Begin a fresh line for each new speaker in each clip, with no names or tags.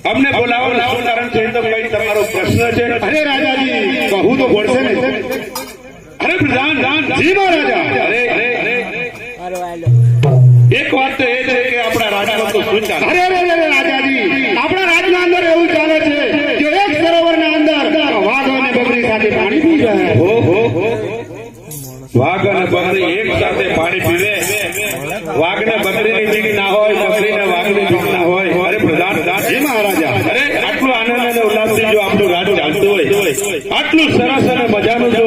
हमने बोलाओ શું કારણ છે તો કઈ તમારો પ્રશ્ન છે? અરે રાજાજી કહું તો પડશે ને. અરે પ્રધાન જી મહારાજા. અરે એક વાત તો એ છે કે આપણા રાજમાં તો શું ચાલે? અરે રાજાજી આપણા રાજના અંદર એવું ચાલે છે કે એક સરોવરના અંદર વાઘ અને બકરી સાથે પાણી પી જાય. વાઘ અને બકરી એક સાથે પાણી પીવે. વાઘ ને બકરીની બીક ના હોય, બકરીને વાઘની બીક ના હોય. અરે પ્રધાન જી મહારાજા. અરે આટલું આનંદ અને ઉલ્લાસથી જો આપણું રાજ ચાલતું હોય, આટલું સરસ અને મજાનું જો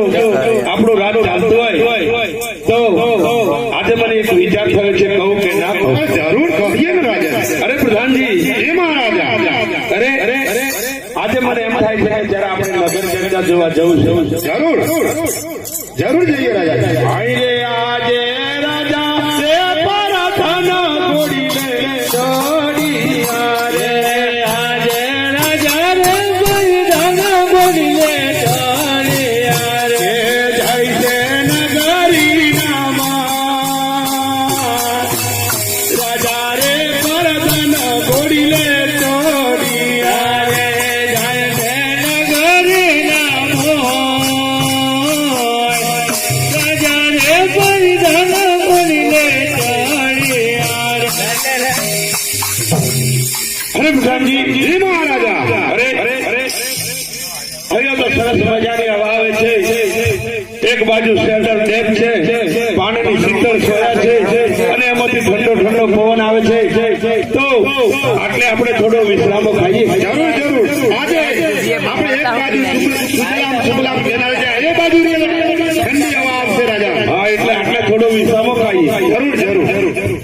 આપણું રાજ ચાલતું હોય તો આજે મને એક વિચાર થયો છે, કહું કે ના કહું? જરૂર કહીએ ને રાજા. અરે પ્રધાનજી જી મહારાજા. અરે આજે મને એમ થાય છે કે જયારે આપણે નગર ચર્ચા જોવા જવું છે. જરૂર જઈએ રાજા. આજે રાજા એક બાજુ સેન્ટ્રલ ડેમ છે, પાણીની શીતળ છોયા છે, પછી ઠંડો ઠંડો પવન આવે છે તો આટલે આપણે થોડો વિશ્રામો ખાઈએ.
જરૂર જરૂર. આજે આપણે એક બાજુ સુખલામ સુખલામ બેનાવે છે, એ બાજુ ઠંડી હવા આવશે રાજા.
હા, એટલે આટલે થોડો વિશ્રામો ખાઈએ.
જરૂર જરૂર જરૂર.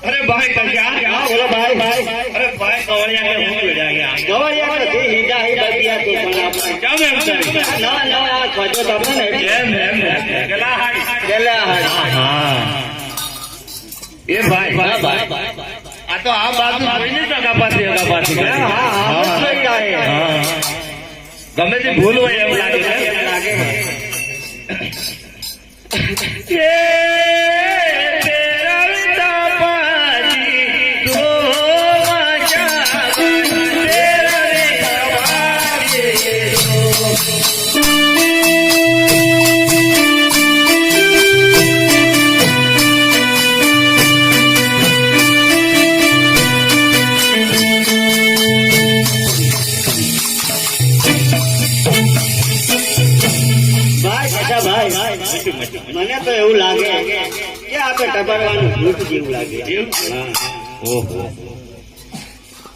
अरे भाई क्या?
हाँ बोलो भाई भाई.
अरे भाई कवड़िया के मुंह में जाएगा.
ગવરિયા નથી હીજા હી બતિયા તો પણ આપણે
क्या मैं बताऊं?
નવા નવા આ ખોજો તો આપણે ને
गला हाय.
ગેલા હાડ.
हाँ ये भाई
હા ભાઈ.
आ तो आप बात में नहीं सका पाती
હા હા જોઈ રહ્યા હે.
गमे ते भूल हो एम लागे છે.
લાગે
ये तेरा तापाजी तो मचा तेरा रे कवाजे
ભાઈ કાકા ભાઈ મને તો એવું લાગે કે આપણે ટપરવાનું ભૂત જેવું લાગે. હા.
ओहो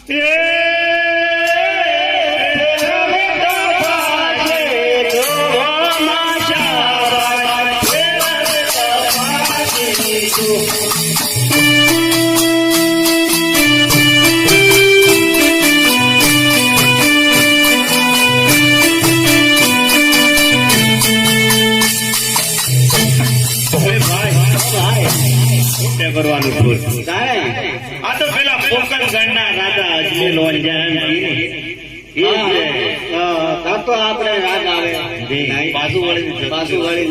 ये કરવાનું ભૂલ.
તારે
આ તો પેલા પોકર ગણના રાજા અજમેર લોંજાન
કાં તો આપણે રાગ આવે
પાછું વળી
પાછું વળી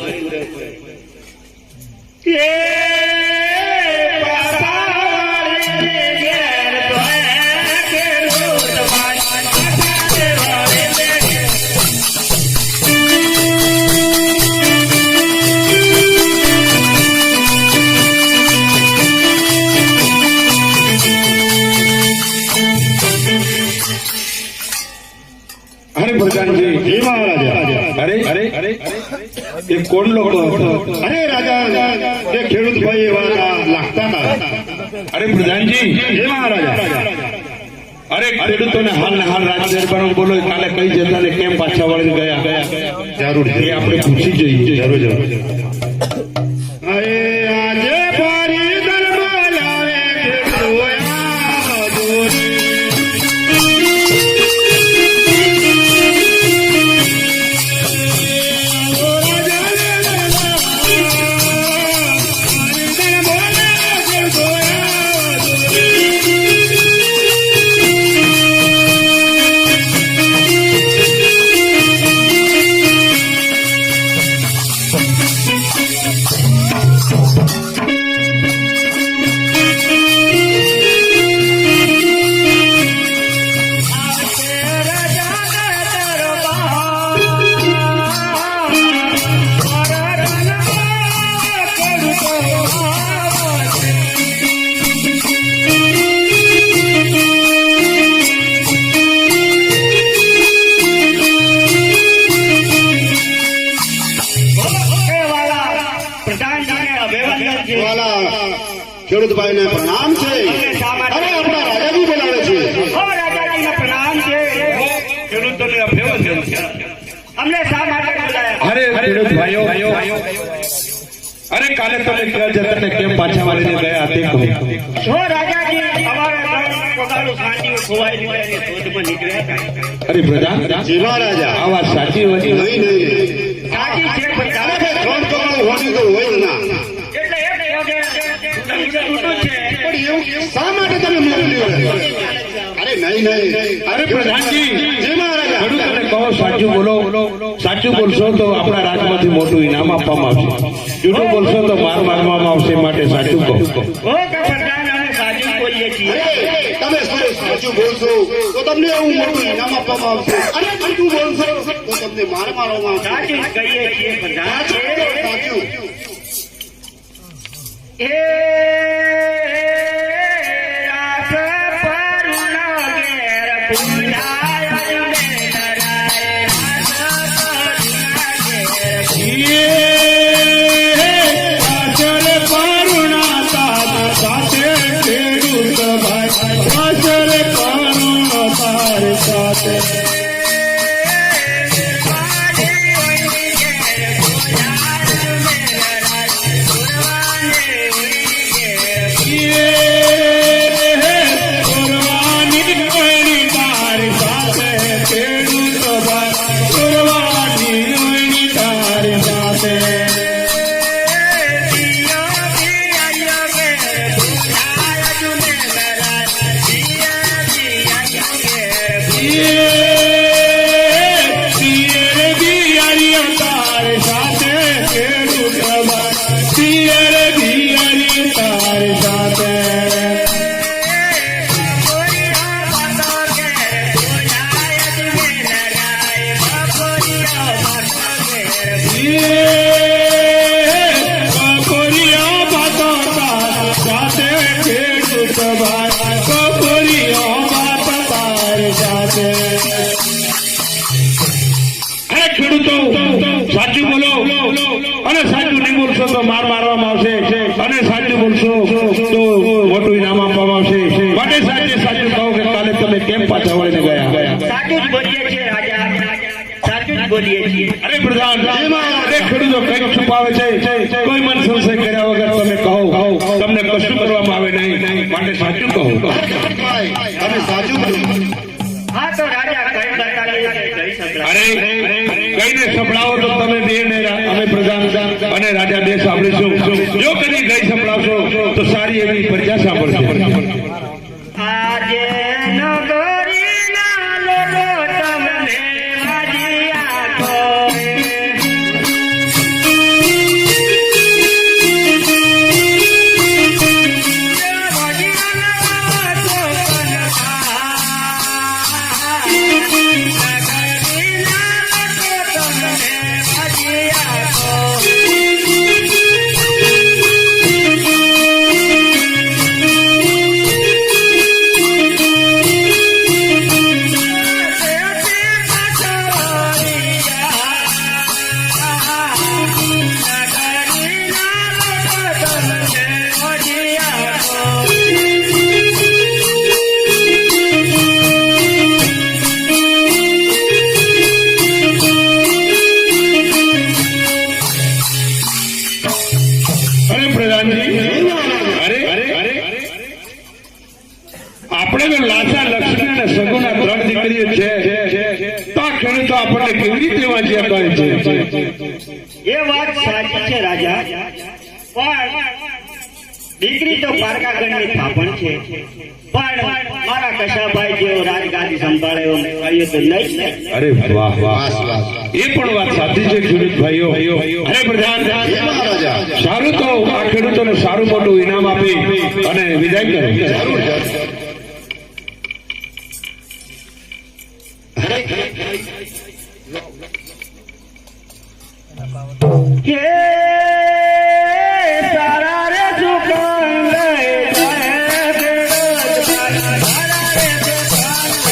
अरे प्रधान जी जी महाराजा अरे अरे अरे એ કોણ લોકો હતો?
અરે રાજા એ ખેડૂત ભાઈ એવા લાગતા હતા.
અરે પ્રધાનજી,
જય મહારાજા.
અરે ખેડૂતોને હાલ ને હાલ રાજદરબારમાં બોલો, કાલે કઈ જતા ને કેમ પાછા વળી ગયા?
જરૂર
એ આપણે પૂછી જોઈએ.
જરૂર જરૂર. અરે આજે ફરી દરમાં લાવે ખેડૂતોયા મજૂરી. ખેડૂતભાઈ ને પ્રણામ છે. અરે આપણા રાજાજી બોલાવે છે.
પ્રણામ છે.
ખેડૂતોને અભિવાદન છે.
અમને શા માટે બોલાયા?
અરે ખેડૂત ભાઈઓ, અરે કાલે તમે ક્યાં જતા ને કેમ પાછા વાળીને ગયા તે કહો.
જો રાજાજી અમારા પગારું સાંજીઓ ખોવાઈ લીધા અને શોધમાં નીકળ્યા હતા.
અરે પ્રધાન,
જય મહારાજા.
આ વાત સાચી હતી?
નહીં નહીં
સાચી છે પણ
અરે ભાઈ ત્રણ પગાર હોડી તો હોય જ ના.
એટલે એક વખતે છૂટું છે.
પણ એવું શા માટે તમે મોકલ્યો? અરે નહીં નહીં.
અરે પ્રધાનજી,
જય મહારાજા.
ખેડૂતોને કહો સાચું બોલો. સાચું બોલશો તો આપણા રાજમાંથી મોટું ઇનામ આપવામાં આવશે. જૂઠું બોલશો તો માર મારવામાં આવશે. માટે સાચું કહો.
ઓ કે પ્રધાન, અમે સાચું બોલીએ છીએ.
અરે તમે સાચું બોલશો તો તમને એવું મોટું ઇનામ આપવામાં આવશે. અને જૂઠું બોલશો તો તમને માર મારવામાં આવશે.
સાચું જ કહીએ છીએ પ્રધાન.
સાચું.
એ રાસ પરુણા ઘેર પૂજાય ને નરાય. રાસ પરુણા ઘેર
ખેડૂતો સાચું બોલો અને સાચું નહીં બોલશો તો માર મારવામાં આવશે. અને સાચું બોલશો તો મોટું ઇનામ આપવામાં આવશે. માટે સાચું કહો કે કાલે તમે કેમ પાછા વળીને ગયા?
સાચું જ બોલીએ છીએ રાજા. સાચું જ બોલીએ છીએ.
અરે પ્રધાન, અરે ખેડૂતો કઈક છુપાવે છે. કોઈ મન સંશય કર્યા વગર તમે કહો. તમને કશું કરવામાં આવે નહીં. માટે સાચું કહો.
તમે સાચું બોલ્યું.
હા તો રાજા કઈ બતાવીએ કહી શકતા.
અરે કઈને સંભળાવો તો તમે બે ને અમે પ્રધાન અને રાજા બે સાંભળીશું. જો કદી ગઈ સંભળાવશો તો સારી એવી પ્રજા સાંભળશે.
આજે નગરીના લોકો તમને મારી આંખો એ વાત સાચી છે રાજા, પણ દીકરી તો પારકાગઢની થાપણ છે, પણ મારા કશાભાઈ જેવો રાજગાદી સંભાળે એવો કહીએ તો નહીં ને.
અરે વાહ વાહ એ પણ વાત સાચી છે ખેડૂત ભાઈઓ. અરે પ્રધાન સારું તો આ ખેડૂતોને સારું મોટું ઇનામ આપી અને વિદાય કરો.
કે તારા રે દુકાન લઈ જાય તારા રે દુકાન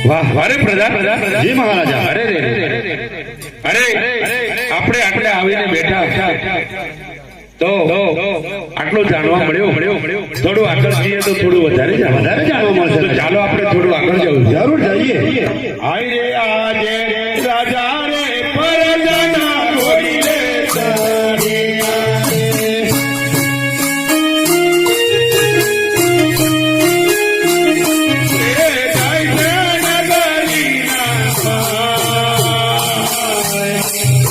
વાહ અરે પ્રધાન
જી મહારાજા.
અરે રે અરે આપણે આટલે આવીને બેઠા તો આટલું જાણવા મળ્યું. થોડું આગળ જઈએ તો થોડું વધારે જાણવા મળશે. તો ચાલો આપણે થોડું આગળ જવું.
જરૂર જઈએ.
આય રે આજે રાજા રે પરગના ગોરી રે તારી આજે. એ જાય છે નગરીના ભાઈ.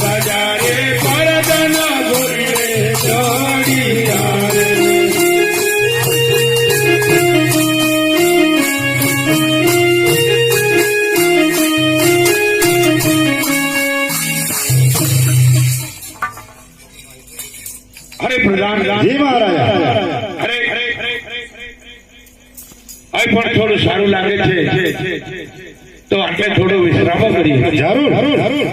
રાજા રે પરગના ગોરી રે તારી આજે. અરે પ્રધાન
જી મહારાજા.
અરે પણ થોડું સારું લાગે છે તો આટલે થોડો વિશ્રામ કરીએ.
જરૂર જરૂર જરૂર.